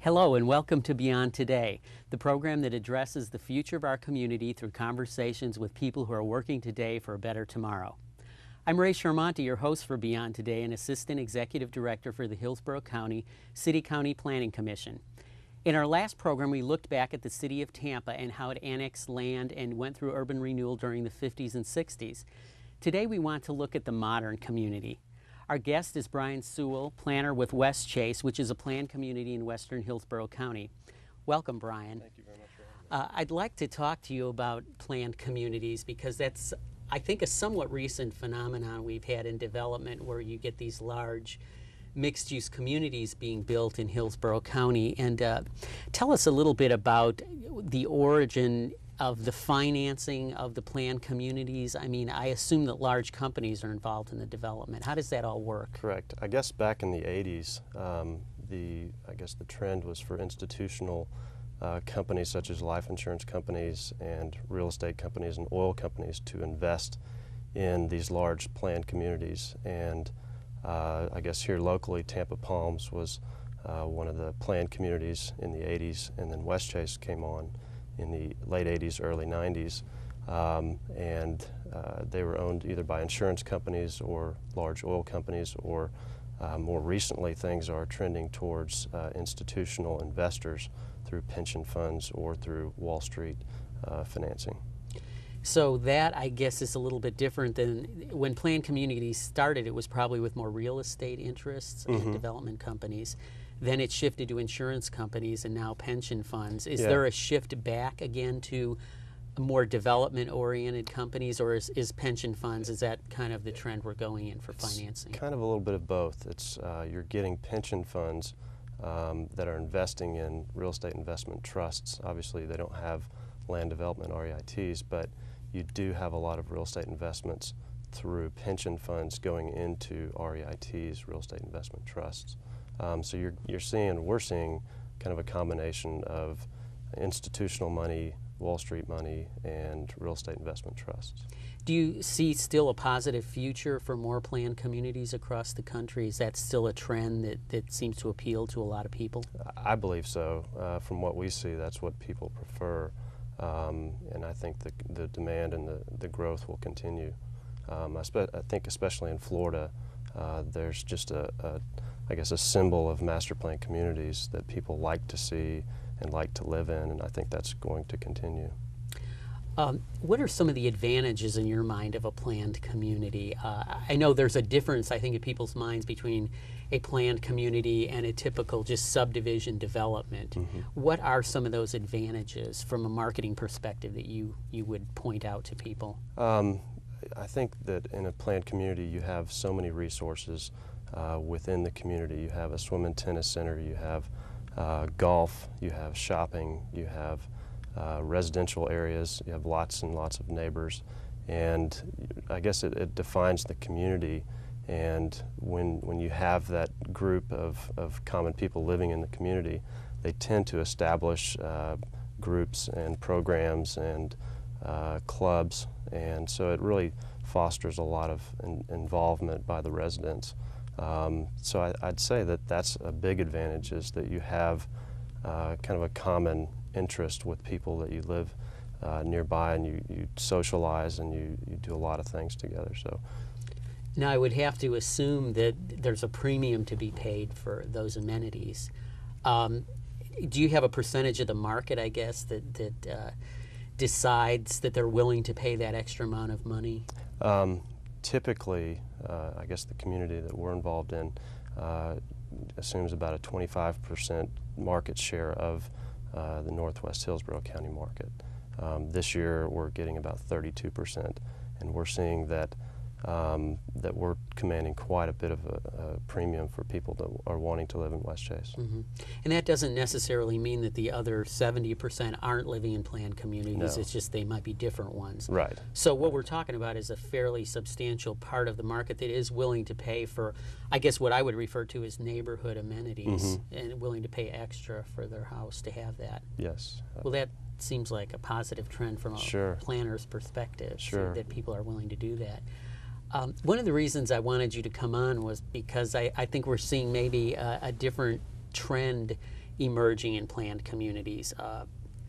Hello and welcome to Beyond Today, the program that addresses the future of our community through conversations with people who are working today for a better tomorrow. I'm Ray Charmonti, your host for Beyond Today and Assistant Executive Director for the Hillsborough County City-County Planning Commission. In our last program, we looked back at the city of Tampa and how it annexed land and went through urban renewal during the 50s and 60s. Today we want to look at the modern community. Our guest is Brian Sewell, planner with Westchase, which is a planned community in western Hillsborough County. Welcome, Brian. Thank you very much for having me. I'd like to talk to you about planned communities because that's, I think, a somewhat recent phenomenon we've had in development where you get these large mixed-use communities being built in Hillsborough County. And tell us a little bit about the origin of the financing of the planned communities. I mean, I assume that large companies are involved in the development. How does that all work? Correct. I guess back in the 80s, the trend was for institutional companies such as life insurance companies and real estate companies and oil companies to invest in these large planned communities. And I guess here locally, Tampa Palms was one of the planned communities in the 80s, and then Westchase came on in the late 80s, early 90s, and they were owned either by insurance companies or large oil companies, or more recently things are trending towards institutional investors through pension funds or through Wall Street financing. So that, I guess, is a little bit different than when planned communities started. It was probably with more real estate interests and development companies. Then it shifted to insurance companies and now pension funds. Is there a shift back again to more development-oriented companies, or is pension funds, is that kind of the trend we're going in for financing? Kind of a little bit of both. It's you're getting pension funds that are investing in real estate investment trusts. Obviously, they don't have land development REITs, but you do have a lot of real estate investments through pension funds going into REITs, real estate investment trusts. So we're seeing kind of a combination of institutional money, Wall Street money, and real estate investment trusts. Do you see still a positive future for more planned communities across the country? Is that still a trend that seems to appeal to a lot of people? I believe so. From what we see, that's what people prefer. And I think the demand and the growth will continue. I think especially in Florida, there's just I guess a symbol of master plan communities that people like to see and like to live in, and I think that's going to continue. What are some of the advantages in your mind of a planned community? I know there's a difference, I think, in people's minds between a planned community and a typical just subdivision development. What are some of those advantages from a marketing perspective that you would point out to people? I think that in a planned community you have so many resources within the community. You have a swim and tennis center, you have golf, you have shopping, you have residential areas, you have lots and lots of neighbors, and I guess it defines the community. And when you have that group of common people living in the community, they tend to establish groups and programs and clubs, and so it really fosters a lot of involvement by the residents. So I'd say that that's a big advantage, is that you have kind of a common interest with people that you live nearby, and you socialize and you do a lot of things together. So now I would have to assume that there's a premium to be paid for those amenities. Do you have a percentage of the market, I guess, that decides that they're willing to pay that extra amount of money? Typically, I guess the community that we're involved in assumes about a 25% market share of the Northwest Hillsborough County market. This year we're getting about 32%, and we're seeing that we're commanding quite a bit of a premium for people that are wanting to live in Westchase. And that doesn't necessarily mean that the other 70% aren't living in planned communities. No. It's just they might be different ones. Right. So what we're talking about is a fairly substantial part of the market that is willing to pay for, I guess, what I would refer to as neighborhood amenities, and willing to pay extra for their house to have that. Yes. Well, that seems like a positive trend from a planner's perspective, so that people are willing to do that. One of the reasons I wanted you to come on was because I think we're seeing maybe a different trend emerging in planned communities.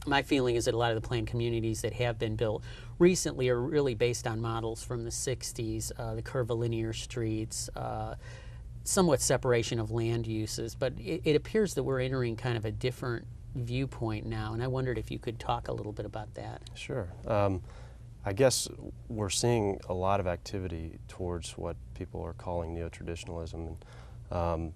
My feeling is that a lot of the planned communities that have been built recently are really based on models from the 60s, the curvilinear streets, somewhat separation of land uses, but it appears that we're entering kind of a different viewpoint now, and I wondered if you could talk a little bit about that. Sure. I guess we're seeing a lot of activity towards what people are calling neo-traditionalism, and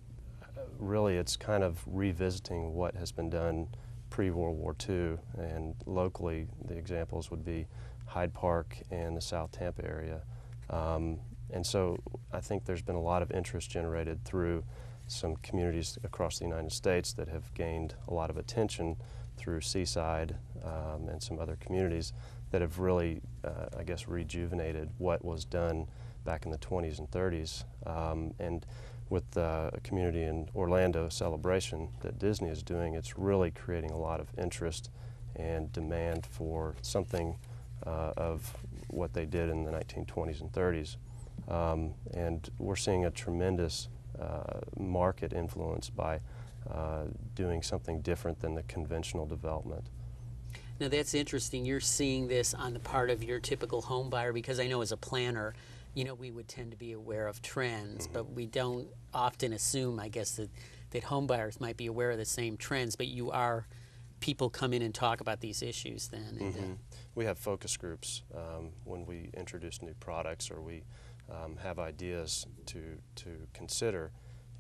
really it's kind of revisiting what has been done pre-World War II, and locally the examples would be Hyde Park and the South Tampa area. And so I think there's been a lot of interest generated through some communities across the United States that have gained a lot of attention through Seaside and some other communities that have really, I guess, rejuvenated what was done back in the 20s and 30s. And with a community in Orlando, Celebration, that Disney is doing, it's really creating a lot of interest and demand for something of what they did in the 1920s and 30s. And we're seeing a tremendous market influence by doing something different than the conventional development. Now that's interesting. You're seeing this on the part of your typical home buyer, because I know as a planner, you know, we would tend to be aware of trends, but we don't often assume, I guess, that home buyers might be aware of the same trends, but people come in and talk about these issues then. And, we have focus groups when we introduce new products, or we have ideas to consider,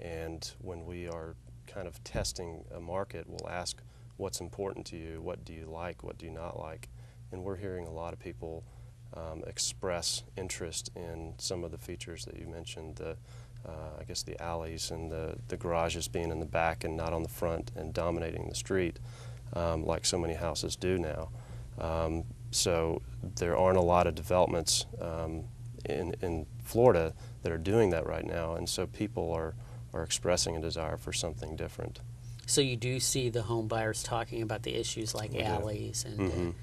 and when we are kind of testing a market, we'll ask, what's important to you, what do you like, what do you not like, and we're hearing a lot of people express interest in some of the features that you mentioned, I guess the alleys and the garages being in the back and not on the front and dominating the street, like so many houses do now. So there aren't a lot of developments in Florida that are doing that right now, and so people are expressing a desire for something different. so you do see the home buyers talking about the issues like alleys and...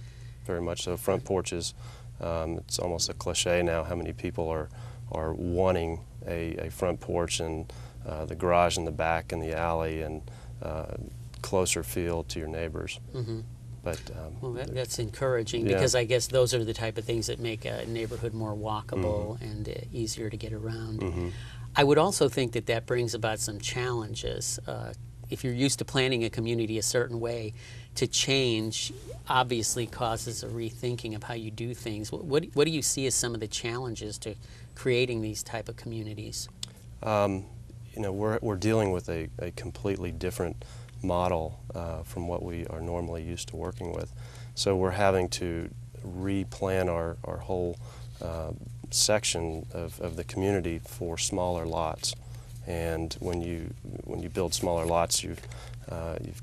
Very much so. Front porches, it's almost a cliche now how many people are wanting a front porch and the garage in the back and the alley and closer feel to your neighbors. But, well, that's encouraging, yeah. because I guess those are the type of things that make a neighborhood more walkable and easier to get around. I would also think that that brings about some challenges. If you're used to planning a community a certain way, to change obviously causes a rethinking of how you do things. What do you see as some of the challenges to creating these type of communities? You know, we're dealing with a completely different model from what we are normally used to working with. So we're having to replan our whole section of the community for smaller lots. And when you build smaller lots, you've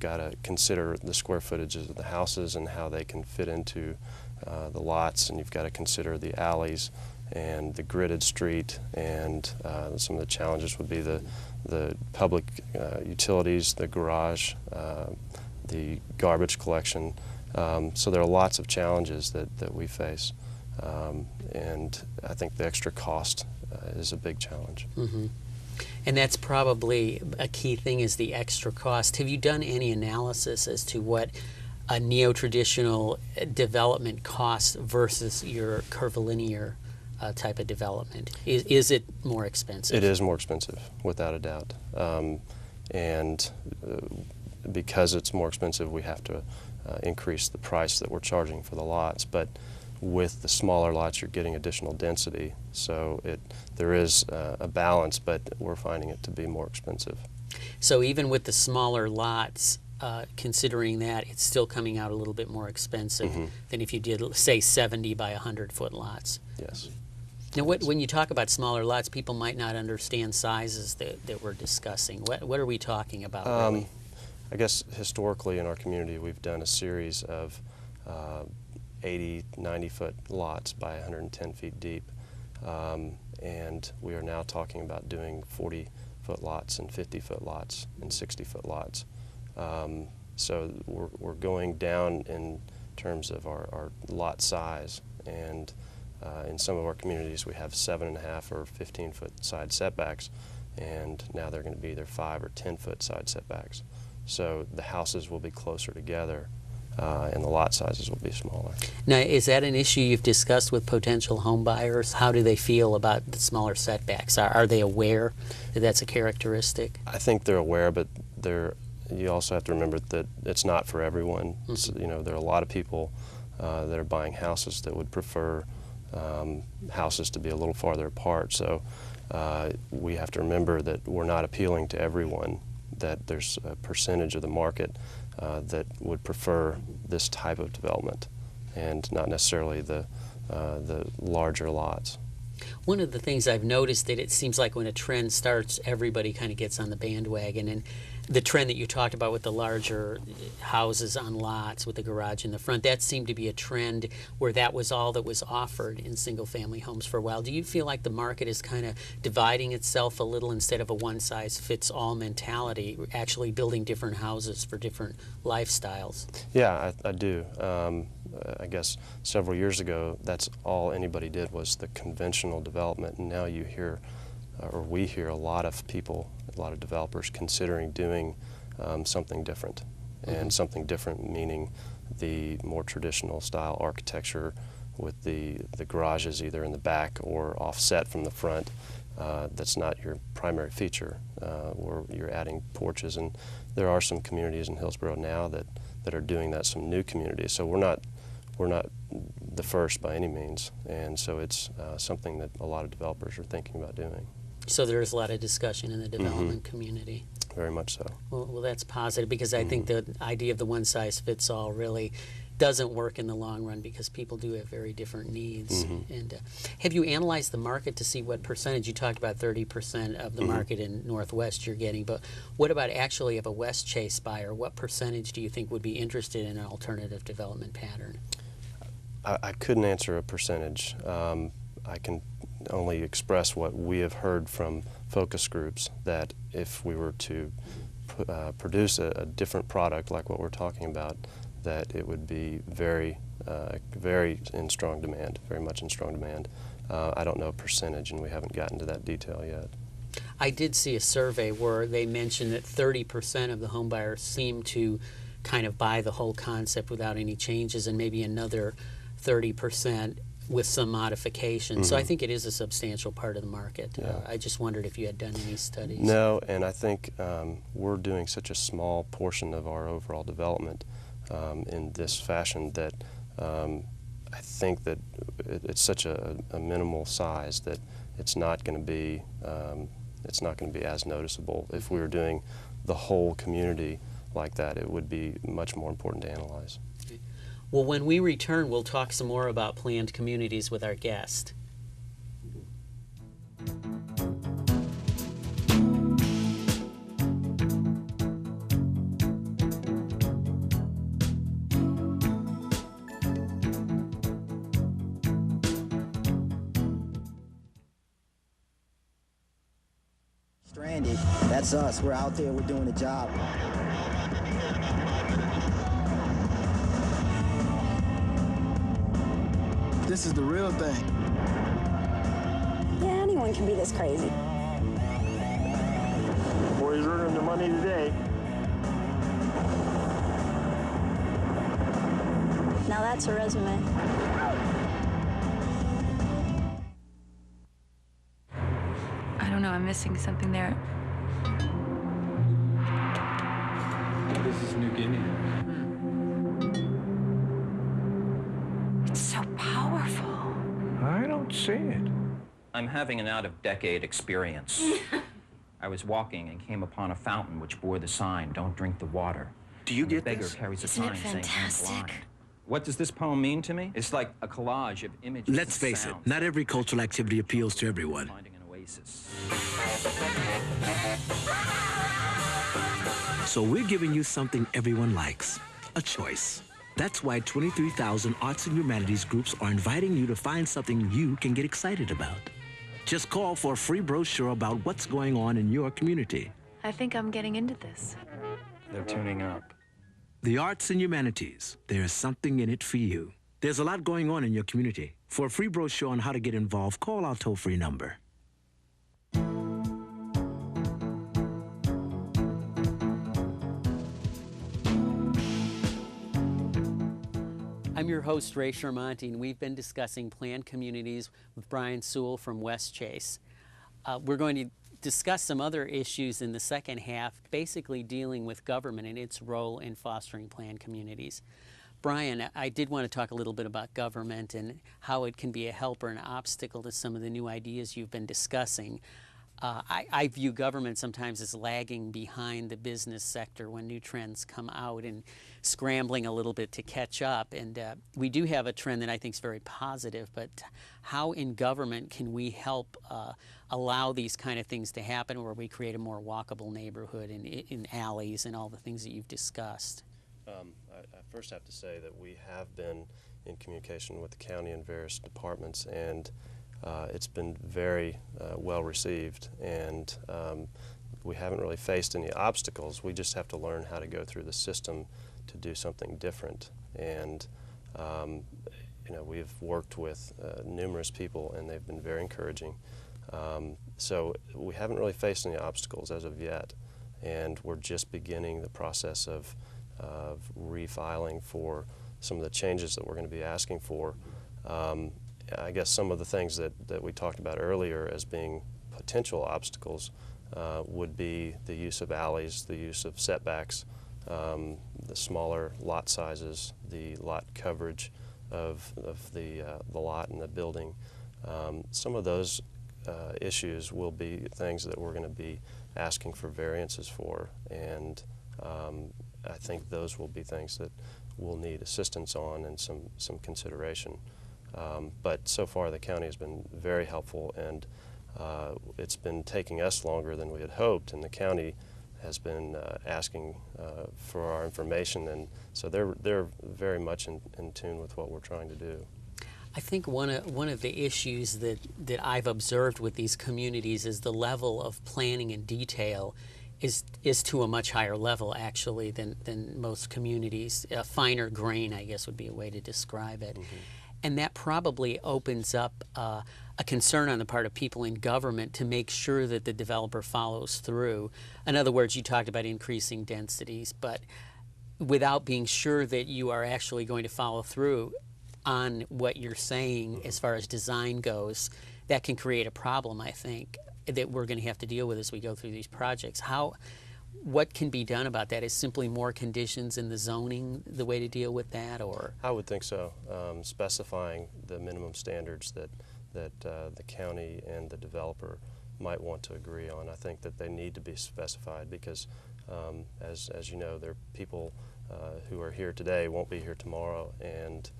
got to consider the square footages of the houses and how they can fit into the lots, and you've got to consider the alleys and the gridded street, and some of the challenges would be the public utilities, the garage, the garbage collection. So there are lots of challenges that we face, and I think the extra cost is a big challenge. And that's probably a key thing, is the extra cost. Have you done any analysis as to what a neo-traditional development costs versus your curvilinear type of development? Is it more expensive? It is more expensive, without a doubt. And because it's more expensive, we have to increase the price that we're charging for the lots. But with the smaller lots, you're getting additional density. So there is a balance, but we're finding it to be more expensive. So even with the smaller lots, considering that, it's still coming out a little bit more expensive than if you did, say, 70 by 100-foot lots. Yes. Now, when you talk about smaller lots, people might not understand sizes that we're discussing. What are we talking about, really? I guess historically in our community, we've done a series of 80, 90-foot lots by 110 feet deep. And we are now talking about doing 40-foot lots and 50-foot lots and 60-foot lots. So we're going down in terms of our lot size, and in some of our communities we have 7.5 or 15-foot side setbacks, and now they're going to be either 5 or 10-foot side setbacks. So the houses will be closer together, and the lot sizes will be smaller. Now, is that an issue you've discussed with potential home buyers? How do they feel about the smaller setbacks? Are they aware that that's a characteristic? I think they're aware, but you also have to remember that it's not for everyone. Mm-hmm. So, there are a lot of people that are buying houses that would prefer houses to be a little farther apart. So we have to remember that we're not appealing to everyone, that there's a percentage of the market that would prefer this type of development and not necessarily the larger lots. One of the things I've noticed that it seems like when a trend starts, everybody kind of gets on the bandwagon. And the trend that you talked about with the larger houses on lots with the garage in the front, that seemed to be a trend where that was all that was offered in single-family homes for a while. Do you feel like the market is kind of dividing itself a little instead of a one-size-fits-all mentality, actually building different houses for different lifestyles? Yeah, I do. I guess several years ago, that's all anybody did was the conventional development, and now you hear, or we hear, a lot of people, a lot of developers considering doing something different. And something different meaning the more traditional style architecture with the garages either in the back or offset from the front. That's not your primary feature, or you're adding porches. And there are some communities in Hillsborough now that are doing that, some new communities. So we're not the first by any means, and so it's something that a lot of developers are thinking about doing. So there's a lot of discussion in the development community. Very much so. Well, that's positive, because I think the idea of the one-size-fits-all really doesn't work in the long run, because people do have very different needs. And have you analyzed the market to see what percentage? You talked about 30% of the market in Northwest you're getting, but what about actually of a West Chase buyer? What percentage do you think would be interested in an alternative development pattern? I couldn't answer a percentage. I can only express what we have heard from focus groups, that if we were to produce a different product like what we're talking about, that it would be very in strong demand, very much in strong demand. I don't know a percentage, and we haven't gotten to that detail yet. I did see a survey where they mentioned that 30% of the home buyers seem to kind of buy the whole concept without any changes, and maybe another 30% with some modifications. So I think it is a substantial part of the market. I just wondered if you had done any studies. No, and I think we're doing such a small portion of our overall development in this fashion that I think that it's such a minimal size that it's not going to be as noticeable. If we were doing the whole community like that, it would be much more important to analyze. Well, when we return, we'll talk some more about planned communities with our guest. Stranded, that's us. We're out there, we're doing a job. This is the real thing. Yeah, anyone can be this crazy. Boys earning their money today. Now that's a resume. I don't know, I'm missing something there. This is New Guinea. It's so powerful. I don't see it. I'm having an out-of-decade experience. I was walking and came upon a fountain which bore the sign, "Don't drink the water." Do you And get the beggar this? carries a Isn't it sign saying, "I'm fantastic?" blind." What does this poem mean to me? It's like a collage of images. Let's and face it, sounds. not every cultural activity appeals to everyone. Finding an oasis. So we're giving you something everyone likes, a choice. That's why 23,000 arts and humanities groups are inviting you to find something you can get excited about. Just call for a free brochure about what's going on in your community. I think I'm getting into this. They're tuning up. The arts and humanities, there's something in it for you. There's a lot going on in your community. For a free brochure on how to get involved, call our toll-free number. I'm your host, Ray Shermonte, and we've been discussing planned communities with Brian Sewell from West Chase. We're going to discuss some other issues in the second half, basically dealing with government and its role in fostering planned communities. Brian, I did want to talk a little bit about government and how it can be a help or an obstacle to some of the new ideas you've been discussing. I view government sometimes as lagging behind the business sector when new trends come out and scrambling a little bit to catch up. And we do have a trend that I think is very positive, but how in government can we help allow these kind of things to happen where we create a more walkable neighborhood in alleys and all the things that you've discussed? I first have to say that we have been in communication with the county and various departments, and it's been very well received, and we haven't really faced any obstacles. We just have to learn how to go through the system to do something different. And you know, we've worked with numerous people, and they've been very encouraging. So we haven't really faced any obstacles as of yet, and we're just beginning the process of refiling for some of the changes that we're going to be asking for. I guess some of the things that we talked about earlier as being potential obstacles would be the use of alleys, the use of setbacks, the smaller lot sizes, the lot coverage of the lot and the building. Some of those issues will be things that we're going to be asking for variances for, and I think those will be things that we'll need assistance on and some consideration. But so far the county has been very helpful, and it's been taking us longer than we had hoped, and the county has been asking for our information, and so they're very much in tune with what we're trying to do. I think one of the issues that I've observed with these communities is the level of planning and detail is to a much higher level actually than most communities. A finer grain, I guess, would be a way to describe it. Mm-hmm. And that probably opens up a concern on the part of people in government to make sure that the developer follows through. In other words, you talked about increasing densities, but without being sure that you are actually going to follow through on what you're saying as far as design goes, that can create a problem, I think, that we're going to have to deal with as we go through these projects. What can be done about that? Is simply more conditions in the zoning the way to deal with that, or? I would think so. Specifying the minimum standards that the county and the developer might want to agree on. I think that they need to be specified because, as you know, there are people who are here today won't be here tomorrow, and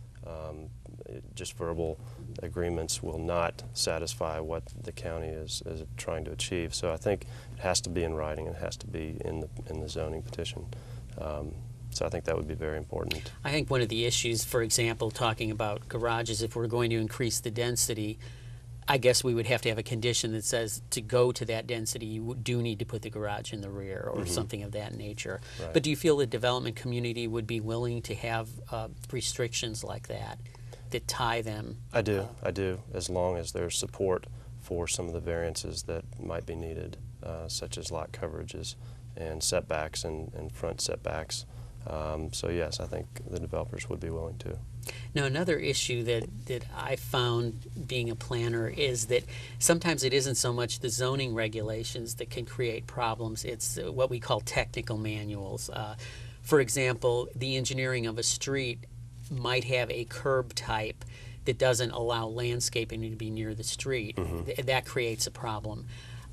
just verbal agreements will not satisfy what the county is trying to achieve. So I think it has to be in writing, and it has to be in the zoning petition. So I think that would be very important. I think one of the issues, for example, talking about garages, if we're going to increase the density, I guess we would have to have a condition that says to go to that density, you do need to put the garage in the rear or something of that nature. Right. But do you feel the development community would be willing to have restrictions like that tie them? I do, as long as there's support for some of the variances that might be needed, such as lot coverages and setbacks and front setbacks. So yes, I think the developers would be willing to. Now, another issue that I found being a planner is that sometimes it isn't so much the zoning regulations that can create problems, it's what we call technical manuals. For example, the engineering of a street might have a curb type that doesn't allow landscaping to be near the street. That creates a problem.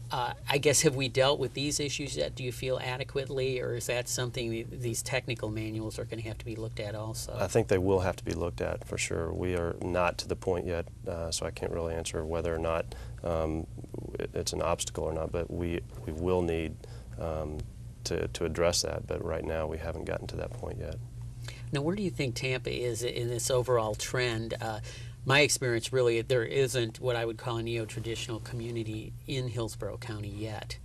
I guess, have we dealt with these issues yet? Do you feel adequately, or is that something these technical manuals are going to have to be looked at also? I think they will have to be looked at for sure. We are not to the point yet, so I can't really answer whether or not it's an obstacle or not, but we will need to address that, but right now we haven't gotten to that point yet. Now, where do you think Tampa is in this overall trend? My experience, really, there isn't what I would call a neo-traditional community in Hillsborough County yet.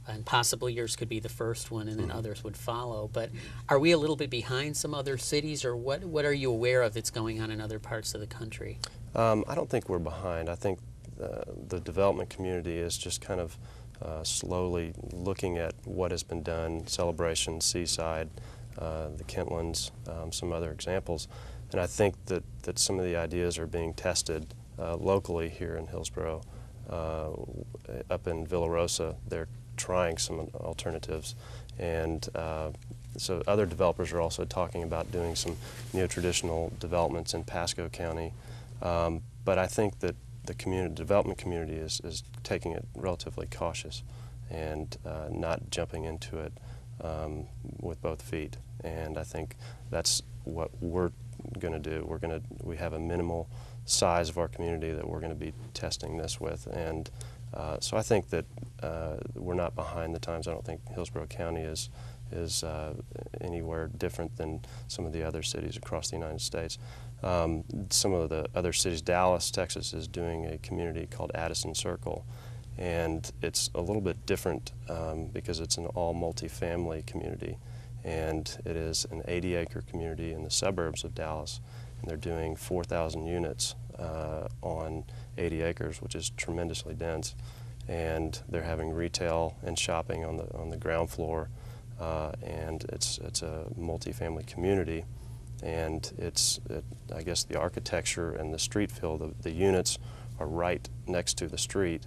And possibly yours could be the first one, and then others would follow. But are we a little bit behind some other cities, or what are you aware of that's going on in other parts of the country? I don't think we're behind. I think the development community is just kind of slowly looking at what has been done, Celebration, Seaside, the Kentlands, some other examples, And I think that some of the ideas are being tested locally here in Hillsborough. Up in Villa Rosa, they're trying some alternatives, and so other developers are also talking about doing some neo-traditional developments in Pasco County. But I think that the development community is taking it relatively cautious and not jumping into it with both feet. And I think that's what we're going to do. We have a minimal size of our community that we're going to be testing this with, and so I think that we're not behind the times. I don't think Hillsborough County is anywhere different than some of the other cities across the United States. Some of the other cities, Dallas, Texas, is doing a community called Addison Circle, and it's a little bit different because it's an all multifamily community, and it is an 80-acre community in the suburbs of Dallas, and they're doing 4,000 units on 80 acres, which is tremendously dense, and they're having retail and shopping on the ground floor, and it's a multifamily community, and I guess the architecture and the street feel, the units are right next to the street,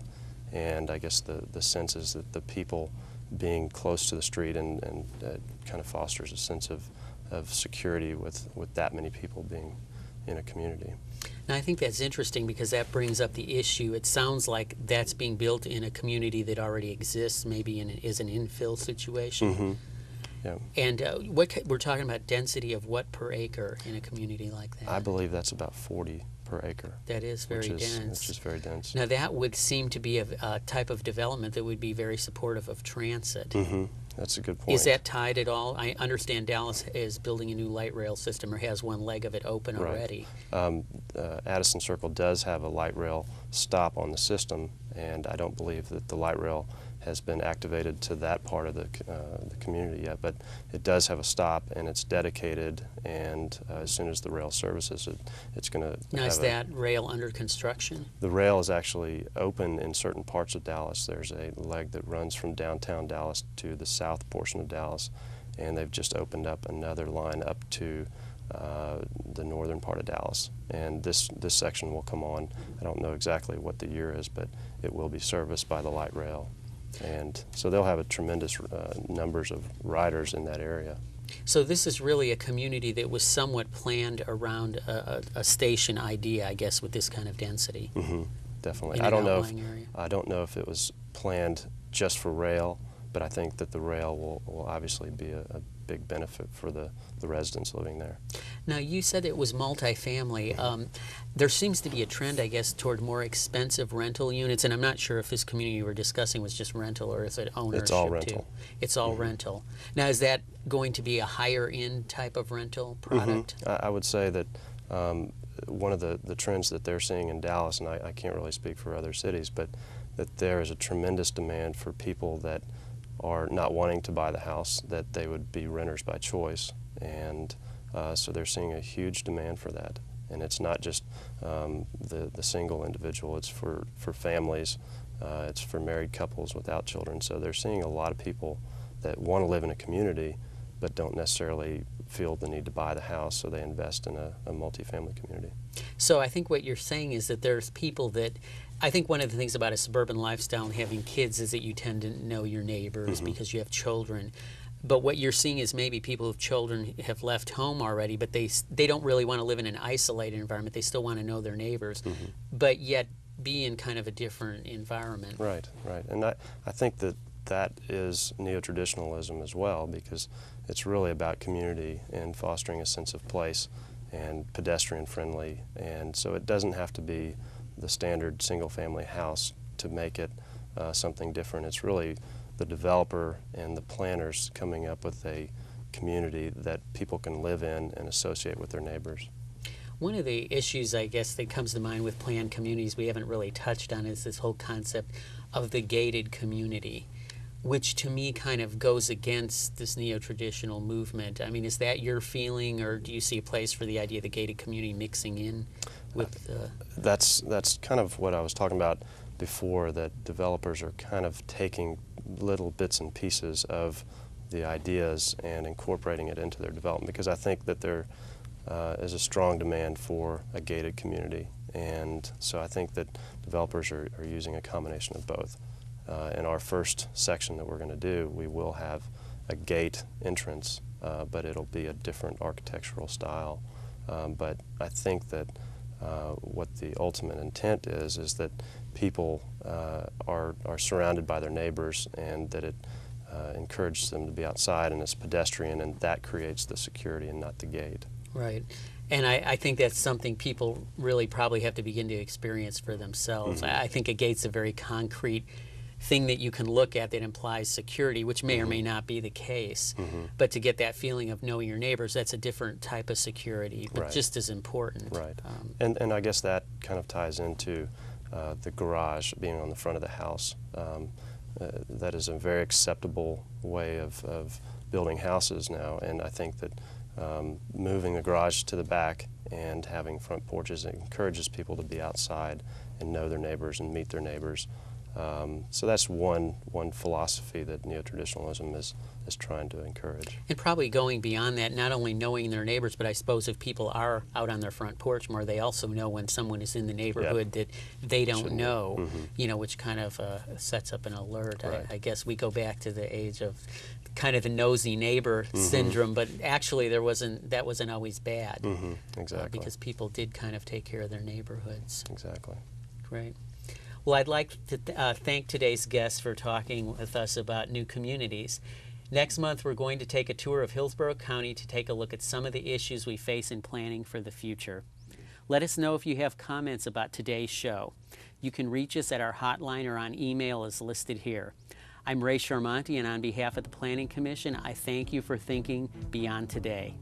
and I guess the sense is that the people being close to the street and kind of fosters a sense of security with that many people being in a community. Now, I think that's interesting because that brings up the issue. It sounds like that's being built in a community that already exists, maybe is an infill situation. Mm-hmm. Yeah. And we're talking about density of what per acre in a community like that? I believe that's about 40 per acre. That is very dense. Which is very dense. Now, that would seem to be a type of development that would be very supportive of transit. Mm-hmm. That's a good point. Is that tied at all? I understand Dallas is building a new light rail system or has one leg of it open already. Addison Circle does have a light rail stop on the system, and I don't believe that the light rail has been activated to that part of the community yet, but it does have a stop, and it's dedicated, and as soon as the rail services it, it's going to Now, is that rail under construction? The rail is actually open in certain parts of Dallas. There's a leg that runs from downtown Dallas to the south portion of Dallas, and they've just opened up another line up to the northern part of Dallas. And this section will come on, I don't know exactly what the year is, but it will be serviced by the light rail. And so they'll have a tremendous numbers of riders in that area. So this is really a community that was somewhat planned around a station idea, I guess, with this kind of density. Mm-hmm, definitely. In I an don't know if it was planned just for rail, but I think that the rail will obviously be a big benefit for the residents living there. Now, you said it was multifamily. There seems to be a trend, I guess, toward more expensive rental units, and I'm not sure if this community we're discussing was just rental or is it ownership It's all rental. too. It's all rental. Now, is that going to be a higher-end type of rental product? Mm-hmm. I would say that one of the trends that they're seeing in Dallas, and I can't really speak for other cities, but that there is a tremendous demand for people that are not wanting to buy the house, that they would be renters by choice, and so they're seeing a huge demand for that. And it's not just the single individual, it's for families, it's for married couples without children. So they're seeing a lot of people that want to live in a community but don't necessarily feel the need to buy the house, so they invest in a multifamily community. So I think what you're saying is that there's people that, I think one of the things about a suburban lifestyle and having kids is that you tend to know your neighbors because you have children. But what you're seeing is maybe people with children have left home already, but they don't really want to live in an isolated environment. They still want to know their neighbors, but yet be in kind of a different environment. Right, right. And I think that is neo-traditionalism as well, because it's really about community and fostering a sense of place and pedestrian friendly. And so it doesn't have to be the standard single-family house to make it something different. It's really the developer and the planners coming up with a community that people can live in and associate with their neighbors. One of the issues, I guess, that comes to mind with planned communities we haven't really touched on is this whole concept of the gated community, which to me kind of goes against this neo-traditional movement. I mean, is that your feeling, or do you see a place for the idea of the gated community mixing in with That's kind of what I was talking about before, that developers are kind of taking little bits and pieces of the ideas and incorporating it into their development, because I think that they're is a strong demand for a gated community. And so I think that developers are using a combination of both. In our first section that we're going to do, we will have a gate entrance, but it'll be a different architectural style. But I think that what the ultimate intent is that people are surrounded by their neighbors, and that it encourages them to be outside and it's pedestrian, and that creates the security and not the gate. Right. And I think that's something people really probably have to begin to experience for themselves. I think a gate's a very concrete thing that you can look at that implies security, which may or may not be the case. But to get that feeling of knowing your neighbors, that's a different type of security, but just as important. Right. And I guess that kind of ties into the garage being on the front of the house. That is a very acceptable way of building houses now, and I think that moving the garage to the back and having front porches encourages people to be outside and know their neighbors and meet their neighbors. So that's one philosophy that neo-traditionalism is trying to encourage. And probably going beyond that, not only knowing their neighbors, but I suppose if people are out on their front porch more, they also know when someone is in the neighborhood that they don't know, you know, which kind of sets up an alert. Right. I guess we go back to the age of kind of the nosy neighbor syndrome, but actually that wasn't always bad. Exactly. Because people did kind of take care of their neighborhoods. Exactly. Great. Well, I'd like to thank today's guests for talking with us about new communities. Next month, we're going to take a tour of Hillsborough County to take a look at some of the issues we face in planning for the future. Let us know if you have comments about today's show. You can reach us at our hotline or on email as listed here. I'm Ray Sharmonti, and on behalf of the Planning Commission, I thank you for thinking beyond today.